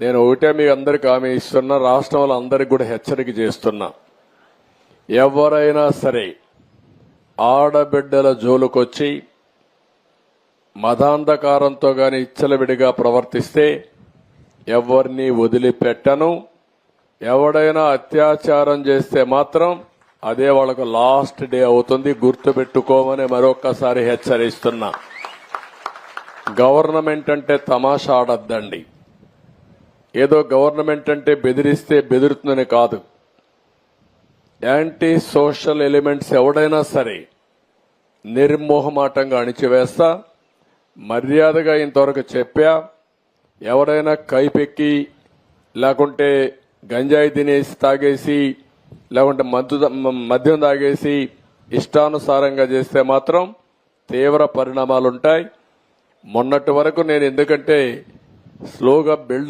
నేను ఒకటే మీ అందరికి హామీ ఇస్తున్నా, రాష్ట్రంలో అందరికి కూడా హెచ్చరిక చేస్తున్నా. ఎవరైనా సరే ఆడబిడ్డల జోలుకొచ్చి మదాంధకారంతో గాని ఇచ్చలవిడిగా ప్రవర్తిస్తే ఎవరిని వదిలిపెట్టను. ఎవడైనా అత్యాచారం చేస్తే మాత్రం అదే వాళ్ళకు లాస్ట్ డే అవుతుంది, గుర్తుపెట్టుకోమని మరొక్కసారి హెచ్చరిస్తున్నా. గవర్నమెంట్ అంటే తమాషా ఆడద్దండి. ఏదో గవర్నమెంట్ అంటే బెదిరిస్తే బెదురుతుందని కాదు. యాంటీ సోషల్ ఎలిమెంట్స్ ఎవడైనా సరే నిర్మోహమాటంగా అణిచివేస్తా. మర్యాదగా ఇంతవరకు చెప్పా. ఎవరైనా కైపెక్కి లేకుంటే గంజాయి తినేసి తాగేసి లేకుంటే మద్యం తాగేసి ఇష్టానుసారంగా చేస్తే మాత్రం తీవ్ర పరిణామాలుంటాయి. మొన్నటి వరకు నేను ఎందుకంటే స్లోగా బిల్డ్